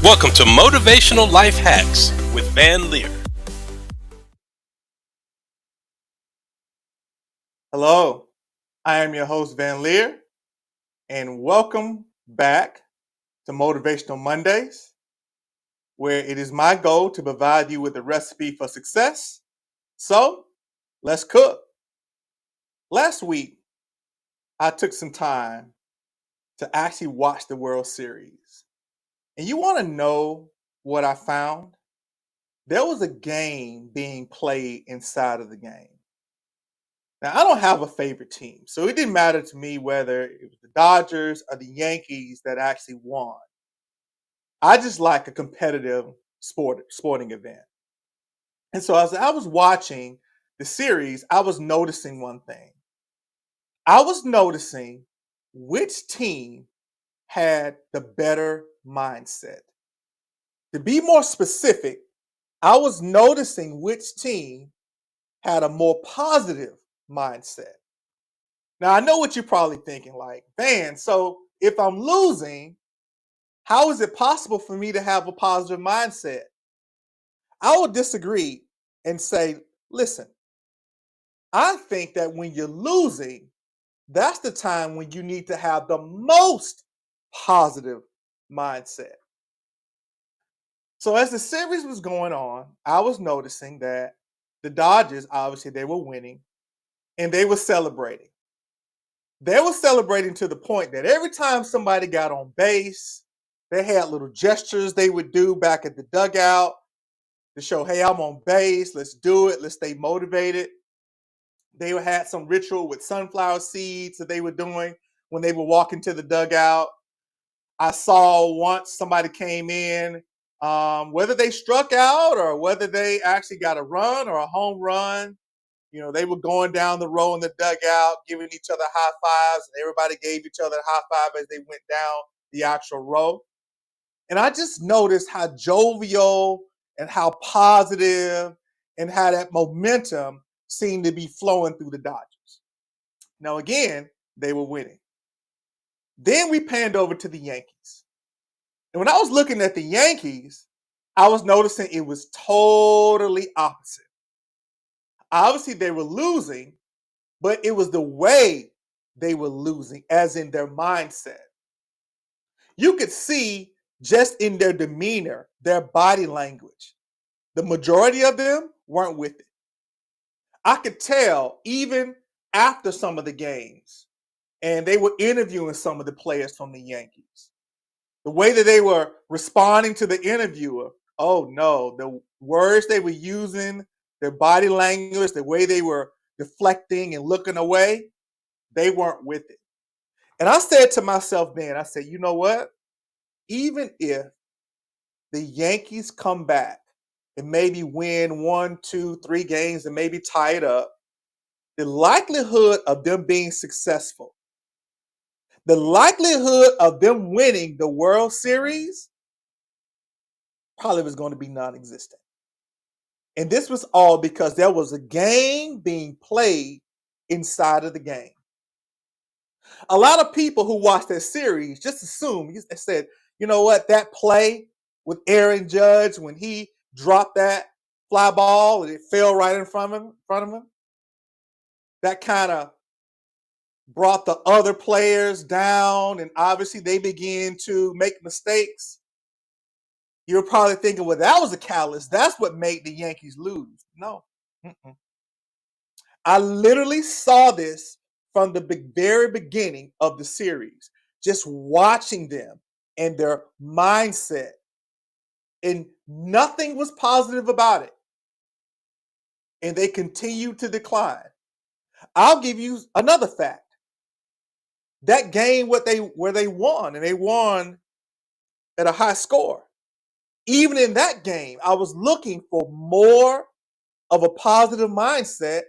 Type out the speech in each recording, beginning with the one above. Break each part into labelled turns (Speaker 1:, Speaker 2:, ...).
Speaker 1: Welcome to Motivational Life Hacks with Van Leer.
Speaker 2: Hello, I am your host, Van Leer, and welcome back to Motivational Mondays, where it is my goal to provide you with a recipe for success. So, let's cook. Last week, I took some time to actually watch the World Series. And you want to know what I found? There was a game being played inside of the game. Now, I don't have a favorite team, so it didn't matter to me whether it was the Dodgers or the Yankees that actually won. I just like a competitive sporting event. And so as I was watching the series, I was noticing one thing. I was noticing which team had the better mindset. To be more specific, I was noticing which team had a more positive mindset. Now, I know what you're probably thinking, like, Van, so if I'm losing, how is it possible for me to have a positive mindset? I would disagree and say, listen, I think that when you're losing, that's the time when you need to have the most positive mindset. So as the series was going on, I was noticing that the Dodgers, obviously, they were winning and they were celebrating. They were celebrating to the point that every time somebody got on base, they had little gestures they would do back at the dugout to show, hey, I'm on base. Let's do it. Let's stay motivated. They had some ritual with sunflower seeds that they were doing when they were walking to the dugout. I saw once somebody came in, whether they struck out or whether they actually got a run or a home run. They were going down the row in the dugout, giving each other high fives, and everybody gave each other a high five as they went down the actual row. And I just noticed how jovial and how positive and how that momentum seemed to be flowing through the Dodgers. Now, again, they were winning. Then we panned over to the Yankees. And when I was looking at the Yankees, I was noticing it was totally opposite. Obviously, they were losing, but it was the way they were losing, as in their mindset. You could see just in their demeanor, their body language. The majority of them weren't with it. I could tell even after some of the games, and they were interviewing some of the players from the Yankees. The way that they were responding to the interviewer, oh no, the words they were using, their body language, the way they were deflecting and looking away, they weren't with it. And I said to myself then, I said, you know what? Even if the Yankees come back and maybe win 1, 2, 3 games and maybe tie it up, the likelihood of them being successful, the likelihood of them winning the World Series probably was going to be non-existent. And this was all because there was a game being played inside of the game. A lot of people who watched that series just assumed, they said, you know what, that play with Aaron Judge when he dropped that fly ball and it fell right in front of him, that kind of brought the other players down, and obviously they began to make mistakes. You're probably thinking, well, that was a catalyst. That's what made the Yankees lose. No. Mm-mm. I literally saw this from the very beginning of the series, just watching them and their mindset. And nothing was positive about it. And they continued to decline. I'll give you another fact. That game where they won, and they won at a high score. Even in that game, I was looking for more of a positive mindset,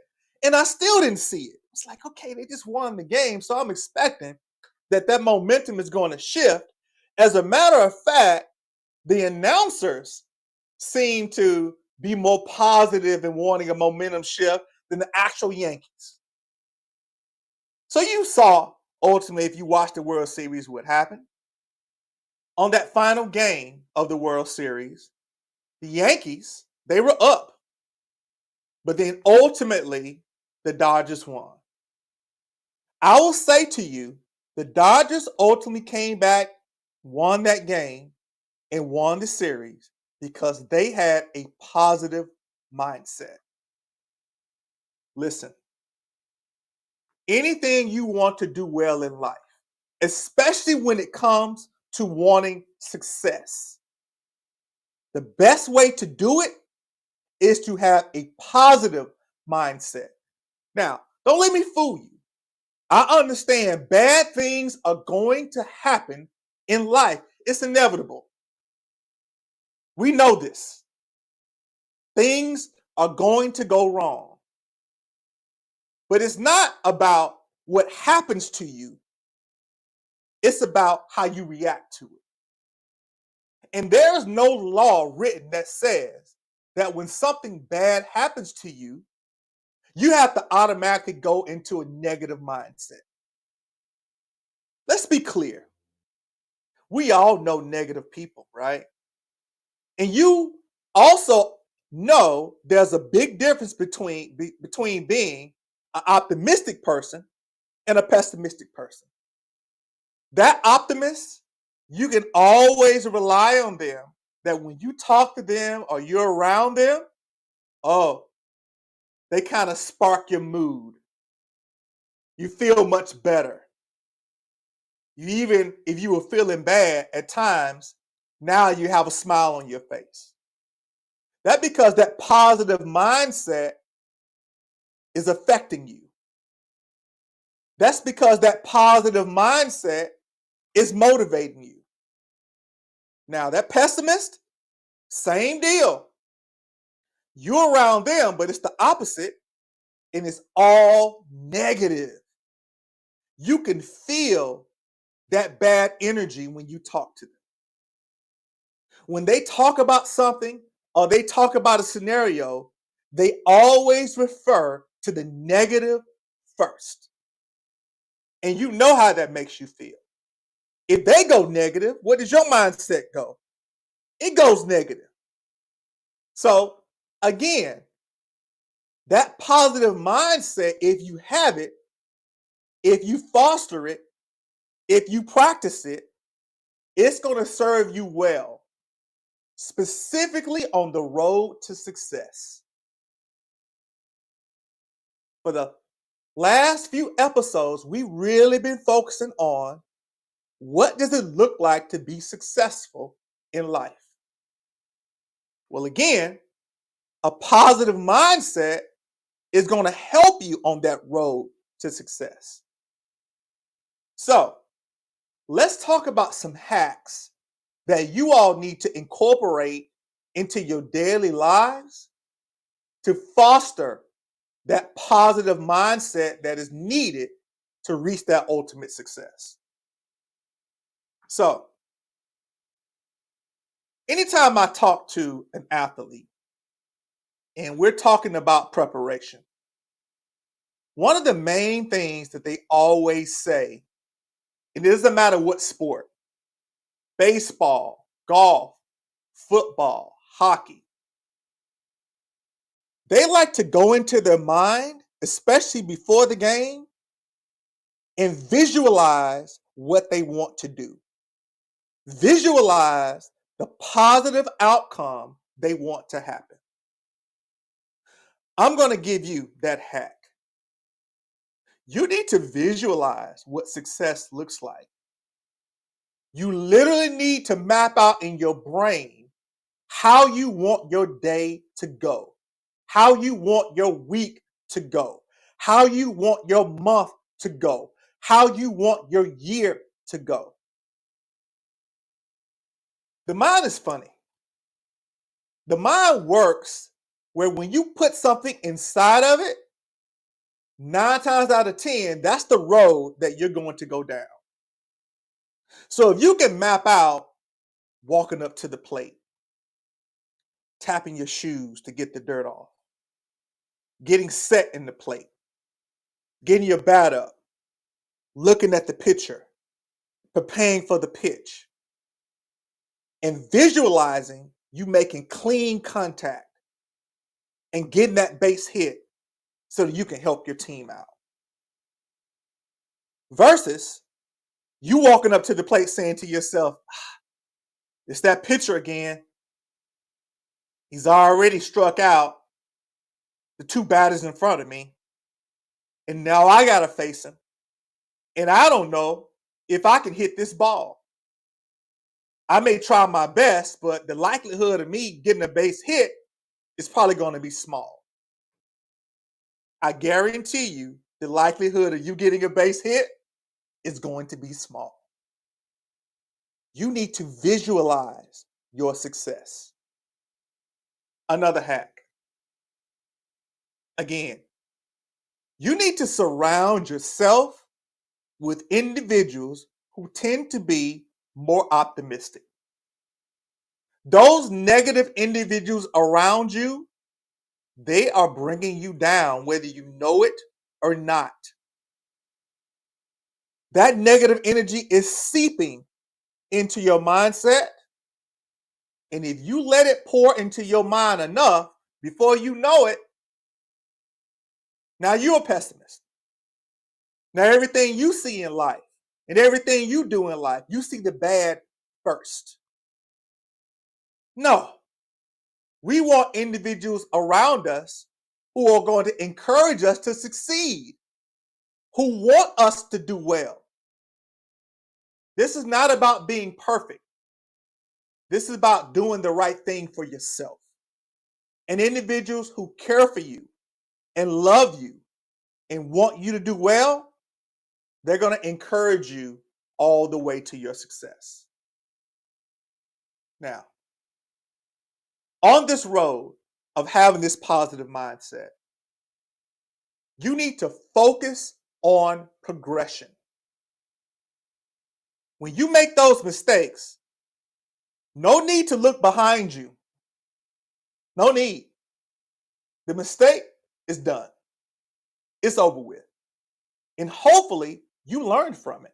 Speaker 2: and I still didn't see it. It's like, okay, they just won the game, so I'm expecting that momentum is going to shift. As a matter of fact, the announcers seem to be more positive and wanting a momentum shift than the actual Yankees. So you saw ultimately, if you watched the World Series, what happened. On that final game of the World Series, the Yankees, they were up, but then ultimately the Dodgers won. I will say to you, the Dodgers ultimately came back, won that game, and won the series because they had a positive mindset. Listen, anything you want to do well in life, especially when it comes to wanting success, the best way to do it is to have a positive mindset. Now, don't let me fool you. I understand bad things are going to happen in life. It's inevitable. We know this. Things are going to go wrong. But it's not about what happens to you. It's about how you react to it. And there is no law written that says that when something bad happens to you, you have to automatically go into a negative mindset. Let's be clear. We all know negative people, right? And you also know there's a big difference between being an optimistic person and a pessimistic person. That optimist, you can always rely on them that when you talk to them or you're around them, oh, they kind of spark your mood. You feel much better. You even, if you were feeling bad at times, now you have a smile on your face. That's because that positive mindset is affecting you. That's because that positive mindset is motivating you. Now, that pessimist, same deal. You're around them, but it's the opposite, and it's all negative. You can feel that bad energy when you talk to them. When they talk about something or they talk about a scenario, they always refer to the negative first. And you know how that makes you feel. If they go negative, where does your mindset go? It goes negative. So again, that positive mindset, if you have it, if you foster it, if you practice it, it's going to serve you well, specifically on the road to success. For the last few episodes, we've really been focusing on what does it look like to be successful in life? Well, again, a positive mindset is going to help you on that road to success. So let's talk about some hacks that you all need to incorporate into your daily lives to foster that positive mindset that is needed to reach that ultimate success. So, anytime I talk to an athlete and we're talking about preparation, one of the main things that they always say, and it doesn't matter what sport, baseball, golf, football, hockey, they like to go into their mind, especially before the game, and visualize what they want to do. Visualize the positive outcome they want to happen. I'm going to give you that hack. You need to visualize what success looks like. You literally need to map out in your brain how you want your day to go, how you want your week to go, how you want your month to go, how you want your year to go. The mind is funny. The mind works where when you put something inside of it, 9 times out of 10, that's the road that you're going to go down. So if you can map out walking up to the plate, tapping your shoes to get the dirt off, getting set in the plate, getting your bat up, looking at the pitcher, preparing for the pitch, and visualizing you making clean contact and getting that base hit so that you can help your team out. Versus you walking up to the plate saying to yourself, it's that pitcher again. He's already struck out the two batters in front of me. And now I got to face him. And I don't know if I can hit this ball. I may try my best, but the likelihood of me getting a base hit is probably going to be small. I guarantee you the likelihood of you getting a base hit is going to be small. You need to visualize your success. Another hack. Again, you need to surround yourself with individuals who tend to be more optimistic. Those negative individuals around you, they are bringing you down, whether you know it or not. That negative energy is seeping into your mindset. And if you let it pour into your mind enough, before you know it, now you're a pessimist. Now everything you see in life and everything you do in life, you see the bad first. No, we want individuals around us who are going to encourage us to succeed, who want us to do well. This is not about being perfect. This is about doing the right thing for yourself. And individuals who care for you and love you and want you to do well, they're going to encourage you all the way to your success. Now, on this road of having this positive mindset, you need to focus on progression. When you make those mistakes, no need to look behind you. No need. The mistake is done. It's over with. And hopefully you learned from it.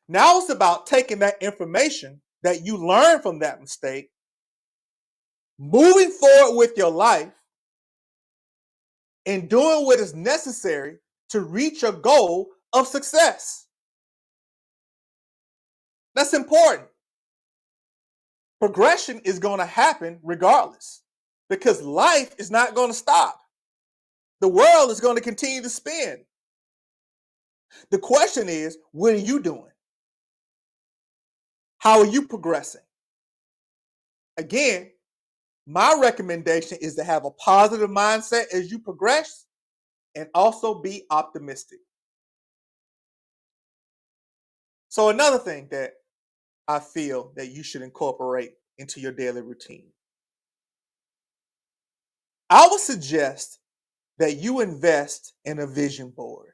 Speaker 2: Now it's about taking that information that you learned from that mistake, moving forward with your life, and doing what is necessary to reach your goal of success. That's important. Progression is going to happen regardless because life is not going to stop. The world is going to continue to spin. The question is, what are you doing? How are you progressing? Again, my recommendation is to have a positive mindset as you progress and also be optimistic. So another thing that I feel that you should incorporate into your daily routine. I would suggest that you invest in a vision board.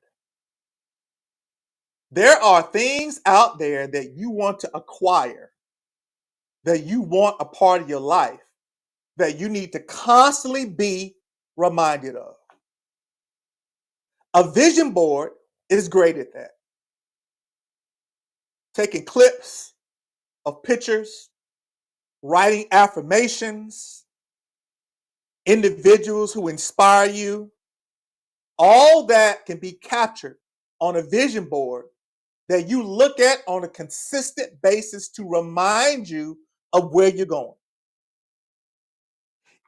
Speaker 2: There are things out there that you want to acquire, that you want a part of your life, that you need to constantly be reminded of. A vision board is great at that. Taking clips of pictures, writing affirmations, individuals who inspire you, all that can be captured on a vision board that you look at on a consistent basis to remind you of where you're going.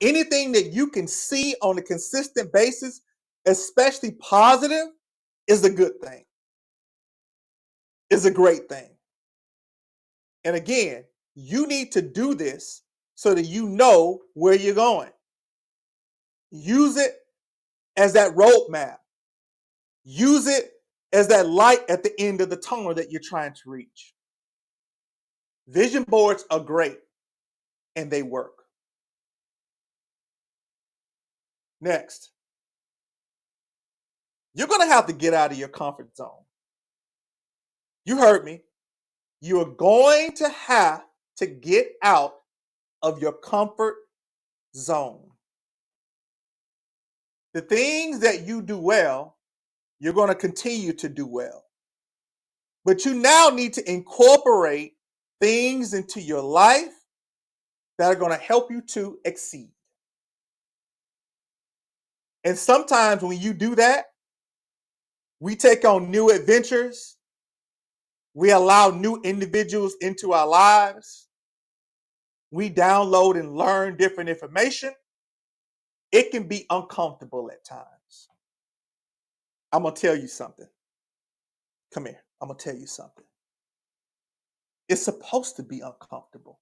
Speaker 2: Anything that you can see on a consistent basis, especially positive, is a good thing. Is a great thing. And again, you need to do this so that you know where you're going. Use it as that roadmap. Use it as that light at the end of the tunnel that you're trying to reach. Vision boards are great and they work. Next, you're going to have to get out of your comfort zone. You heard me. You're going to have to get out of your comfort zone. The things that you do well, you're going to continue to do well. But you now need to incorporate things into your life that are going to help you to exceed. And sometimes when you do that, we take on new adventures. We allow new individuals into our lives. We download and learn different information. It can be uncomfortable at times. I'm going to tell you something. Come here. I'm going to tell you something. It's supposed to be uncomfortable.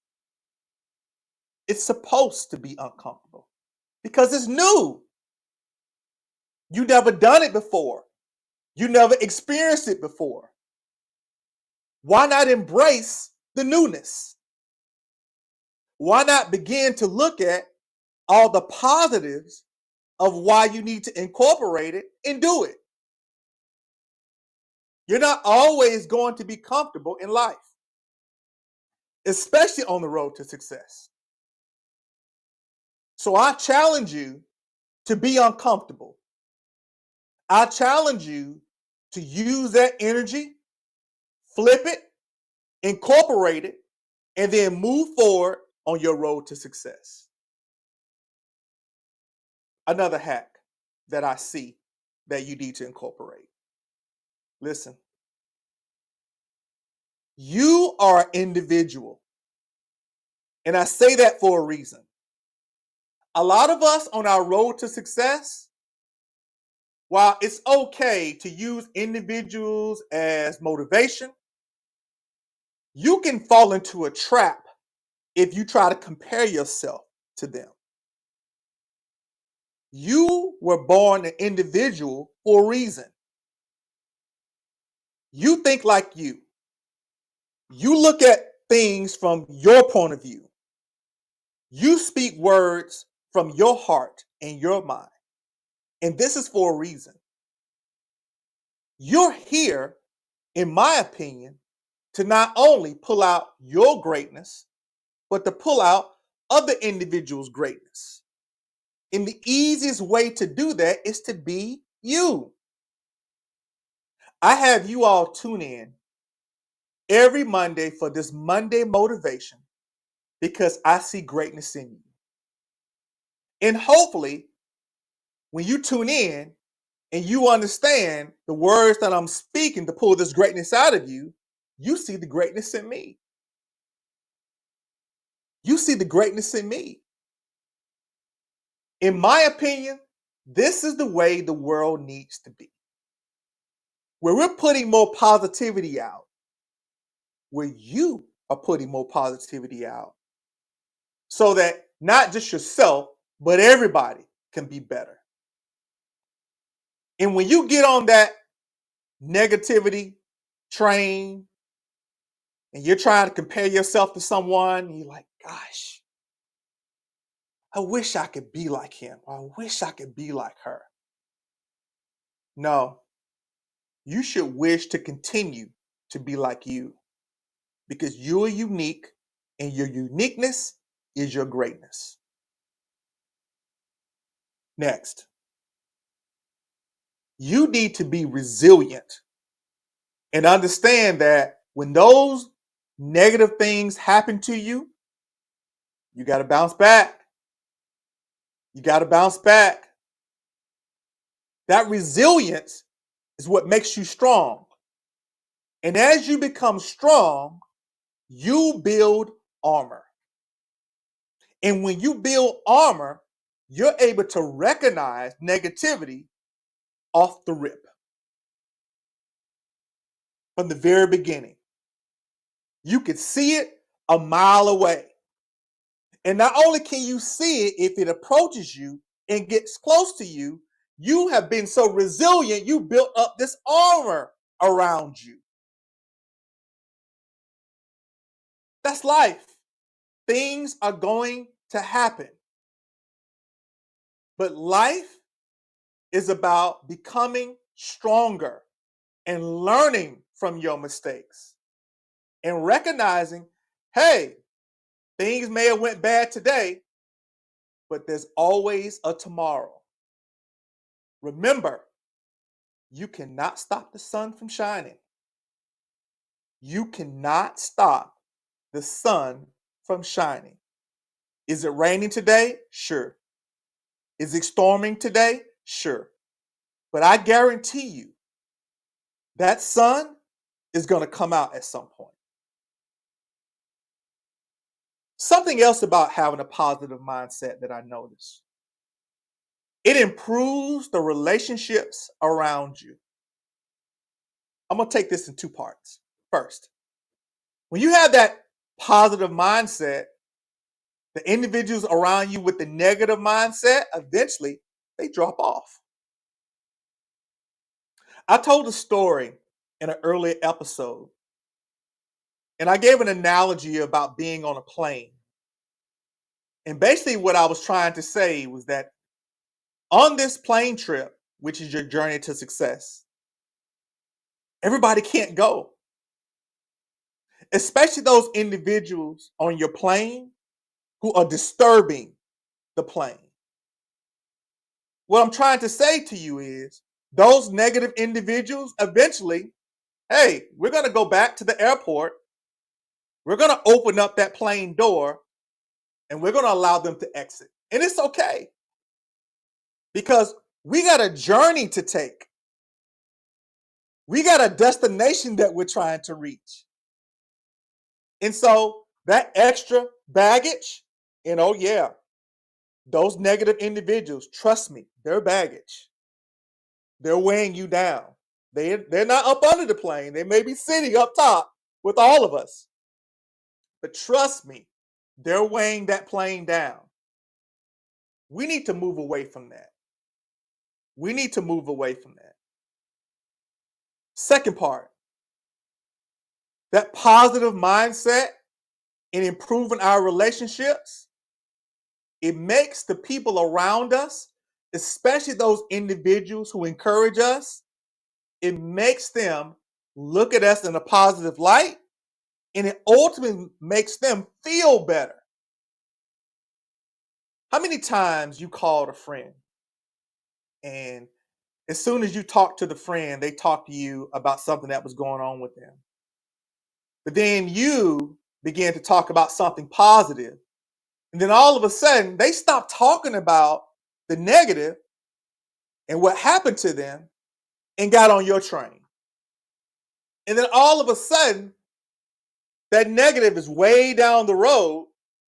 Speaker 2: It's supposed to be uncomfortable because it's new. You never done it before. You never experienced it before. Why not embrace the newness? Why not begin to look at all the positives of why you need to incorporate it and do it? You're not always going to be comfortable in life, especially on the road to success. So I challenge you to be uncomfortable. I challenge you to use that energy, flip it, incorporate it, and then move forward on your road to success. Another hack that I see that you need to incorporate. Listen, you are an individual. And I say that for a reason. A lot of us on our road to success, while it's okay to use individuals as motivation, you can fall into a trap if you try to compare yourself to them. You were born an individual for a reason. You think like you. You look at things from your point of view. You speak words from your heart and your mind. And this is for a reason. You're here, in my opinion, to not only pull out your greatness, but to pull out other individuals' greatness. And the easiest way to do that is to be you. I have you all tune in every Monday for this Monday motivation because I see greatness in you. And hopefully, when you tune in and you understand the words that I'm speaking to pull this greatness out of you, you see the greatness in me. You see the greatness in me. In my opinion, this is the way the world needs to be. Where we're putting more positivity out, where you are putting more positivity out, so that not just yourself, but everybody can be better. And when you get on that negativity train and you're trying to compare yourself to someone, and you're like, gosh, I wish I could be like him, or I wish I could be like her. No, you should wish to continue to be like you because you're unique and your uniqueness is your greatness. Next, you need to be resilient and understand that when those negative things happen to you, you got to bounce back. You got to bounce back. That resilience is what makes you strong. And as you become strong, you build armor. And when you build armor, you're able to recognize negativity off the rip from the very beginning. You can see it a mile away. And not only can you see it, if it approaches you and gets close to you, you have been so resilient, you built up this armor around you. That's life. Things are going to happen. But life is about becoming stronger and learning from your mistakes and recognizing, hey, things may have went bad today, but there's always a tomorrow. Remember, you cannot stop the sun from shining. You cannot stop the sun from shining. Is it raining today? Sure. Is it storming today? Sure. But I guarantee you that sun is going to come out at some point. Something else about having a positive mindset that I noticed. It improves the relationships around you. I'm going to take this in two parts. First, when you have that positive mindset, the individuals around you with the negative mindset, eventually they drop off. I told a story in an earlier episode, and I gave an analogy about being on a plane. And basically, what I was trying to say was that on this plane trip, which is your journey to success, everybody can't go, especially those individuals on your plane who are disturbing the plane. What I'm trying to say to you is those negative individuals eventually, hey, we're going to go back to the airport. We're going to open up that plane door and we're going to allow them to exit. And it's okay because we got a journey to take. We got a destination that we're trying to reach. And so that extra baggage, yeah, those negative individuals, trust me, they're baggage. They're weighing you down. They're not up under the plane. They may be sitting up top with all of us. But trust me, they're weighing that plane down. We need to move away from that. We need to move away from that. Second part, that positive mindset in improving our relationships, it makes the people around us, especially those individuals who encourage us, it makes them look at us in a positive light, and it ultimately makes them feel better. How many times you called a friend and as soon as you talk to the friend, they talk to you about something that was going on with them. But then you begin to talk about something positive. And then all of a sudden, they stop talking about the negative and what happened to them and got on your train. And then all of a sudden, that negative is way down the road.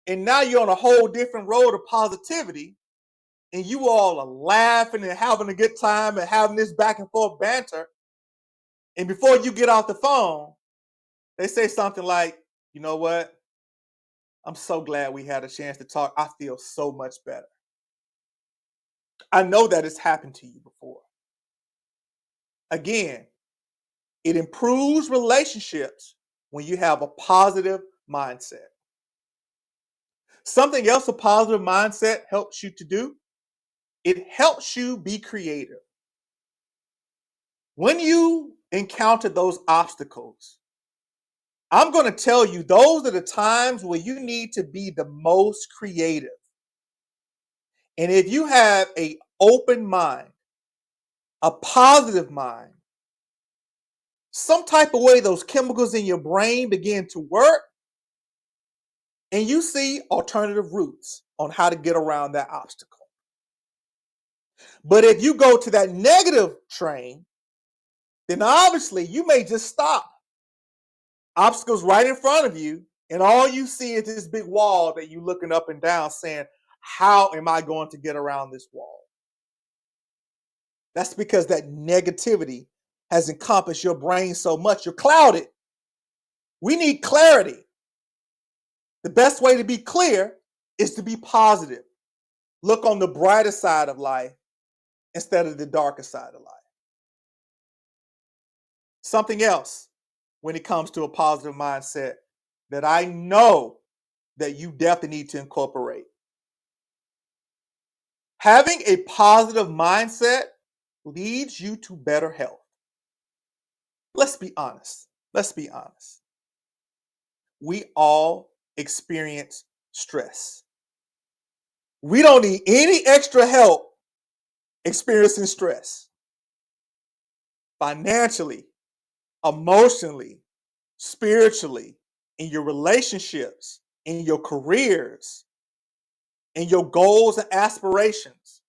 Speaker 2: And now you're on a whole different road of positivity. And you all are laughing and having a good time and having this back and forth banter. And before you get off the phone, they say something like, you know what? I'm so glad we had a chance to talk. I feel so much better. I know that it's happened to you before. Again, it improves relationships when you have a positive mindset. Something else a positive mindset helps you to do, it helps you be creative. When you encounter those obstacles, I'm going to tell you those are the times where you need to be the most creative. And if you have an open mind, a positive mind, some type of way those chemicals in your brain begin to work, and you see alternative routes on how to get around that obstacle. But if you go to that negative train, then obviously you may just stop. Obstacles right in front of you, and all you see is this big wall that you're looking up and down saying, how am I going to get around this wall? That's because that negativity has encompassed your brain so much. You're clouded. We need clarity. The best way to be clear is to be positive. Look on the brighter side of life instead of the darker side of life. Something else when it comes to a positive mindset that I know that you definitely need to incorporate. Having a positive mindset leads you to better health. Let's be honest. Let's be honest. We all experience stress. We don't need any extra help experiencing stress. Financially, emotionally, spiritually, in your relationships, in your careers, in your goals and aspirations.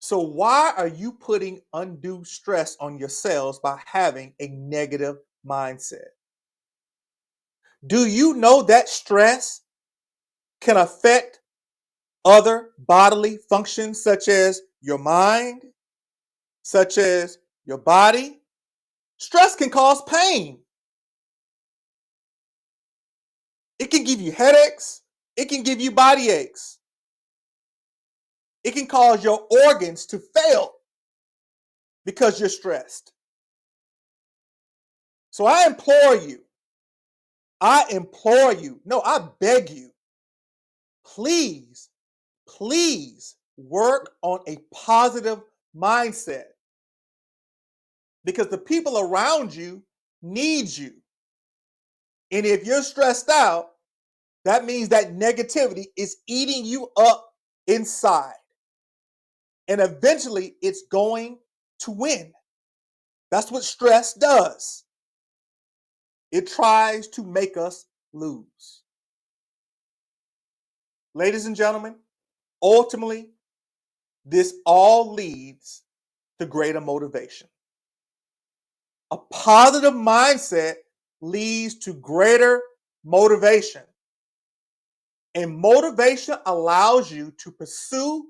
Speaker 2: So why are you putting undue stress on yourselves by having a negative mindset? Do you know that stress can affect other bodily functions such as your mind, such as your body? Stress can cause pain. It can give you headaches. It can give you body aches. It can cause your organs to fail because you're stressed. So I implore you, no, I beg you, please, please work on a positive mindset because the people around you need you. And if you're stressed out, that means that negativity is eating you up inside. And eventually it's going to win. That's what stress does. It tries to make us lose. Ladies and gentlemen, ultimately, this all leads to greater motivation. A positive mindset leads to greater motivation. And motivation allows you to pursue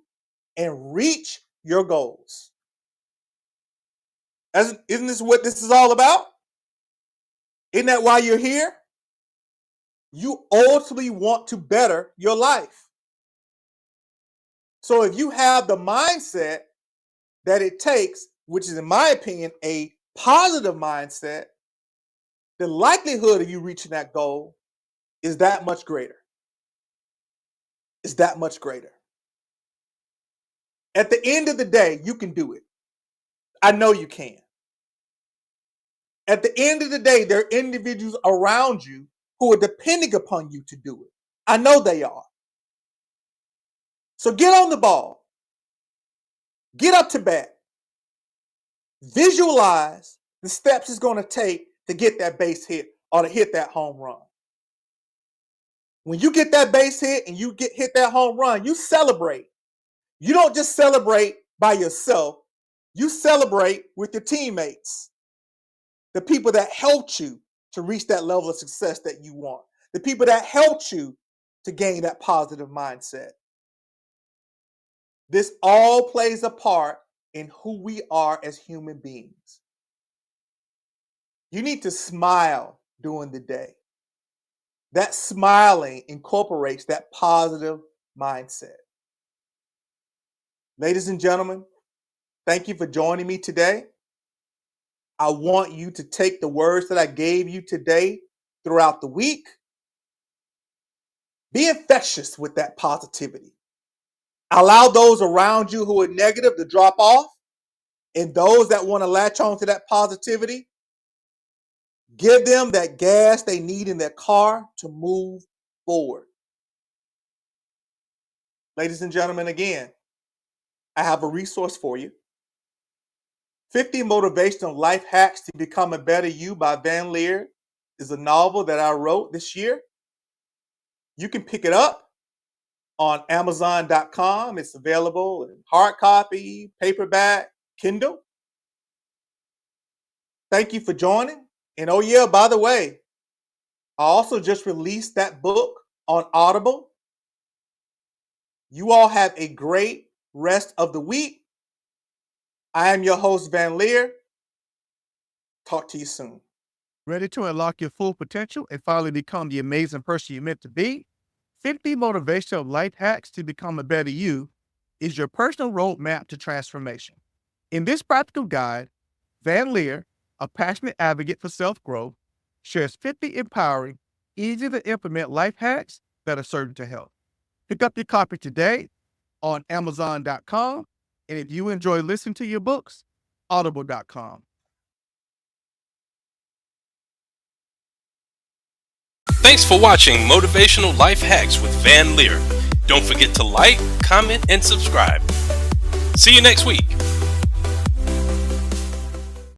Speaker 2: and reach your goals. Isn't this what this is all about? Isn't that why you're here? You ultimately want to better your life. So if you have the mindset that it takes, which is in my opinion, a positive mindset, the likelihood of you reaching that goal is that much greater. It's that much greater. At the end of the day, you can do it. I know you can. At the end of the day, there are individuals around you who are depending upon you to do it. I know they are. So get on the ball. Get up to bat. Visualize the steps it's going to take to get that base hit or to hit that home run. When you get that base hit and you hit that home run, you celebrate. You don't just celebrate by yourself. You celebrate with your teammates, the people that helped you to reach that level of success that you want, the people that helped you to gain that positive mindset. This all plays a part in who we are as human beings. You need to smile during the day. That smiling incorporates that positive mindset. Ladies and gentlemen, thank you for joining me today. I want you to take the words that I gave you today throughout the week. Be infectious with that positivity. Allow those around you who are negative to drop off, and those that want to latch on to that positivity, give them that gas they need in their car to move forward. Ladies and gentlemen, again, I have a resource for you. 50 Motivational Life Hacks to Become a Better You by Van Leer is a novel that I wrote this year. You can pick it up on Amazon.com. It's available in hard copy, paperback, Kindle. Thank you for joining. And oh yeah, by the way, I also just released that book on Audible. You all have a great rest of the week. I am your host, Van Leer. Talk to you soon.
Speaker 3: Ready to unlock your full potential and finally become the amazing person you're meant to be? 50 Motivational Life Hacks to Become a Better You is your personal roadmap to transformation. In this practical guide, Van Leer, a passionate advocate for self-growth, shares 50 empowering, easy to implement life hacks that are certain to help. Pick up your copy today on Amazon.com, and if you enjoy listening to your books, Audible.com.
Speaker 1: Thanks for watching Motivational Life Hacks with Van Leer. Don't forget to like, comment, and subscribe. See you next week.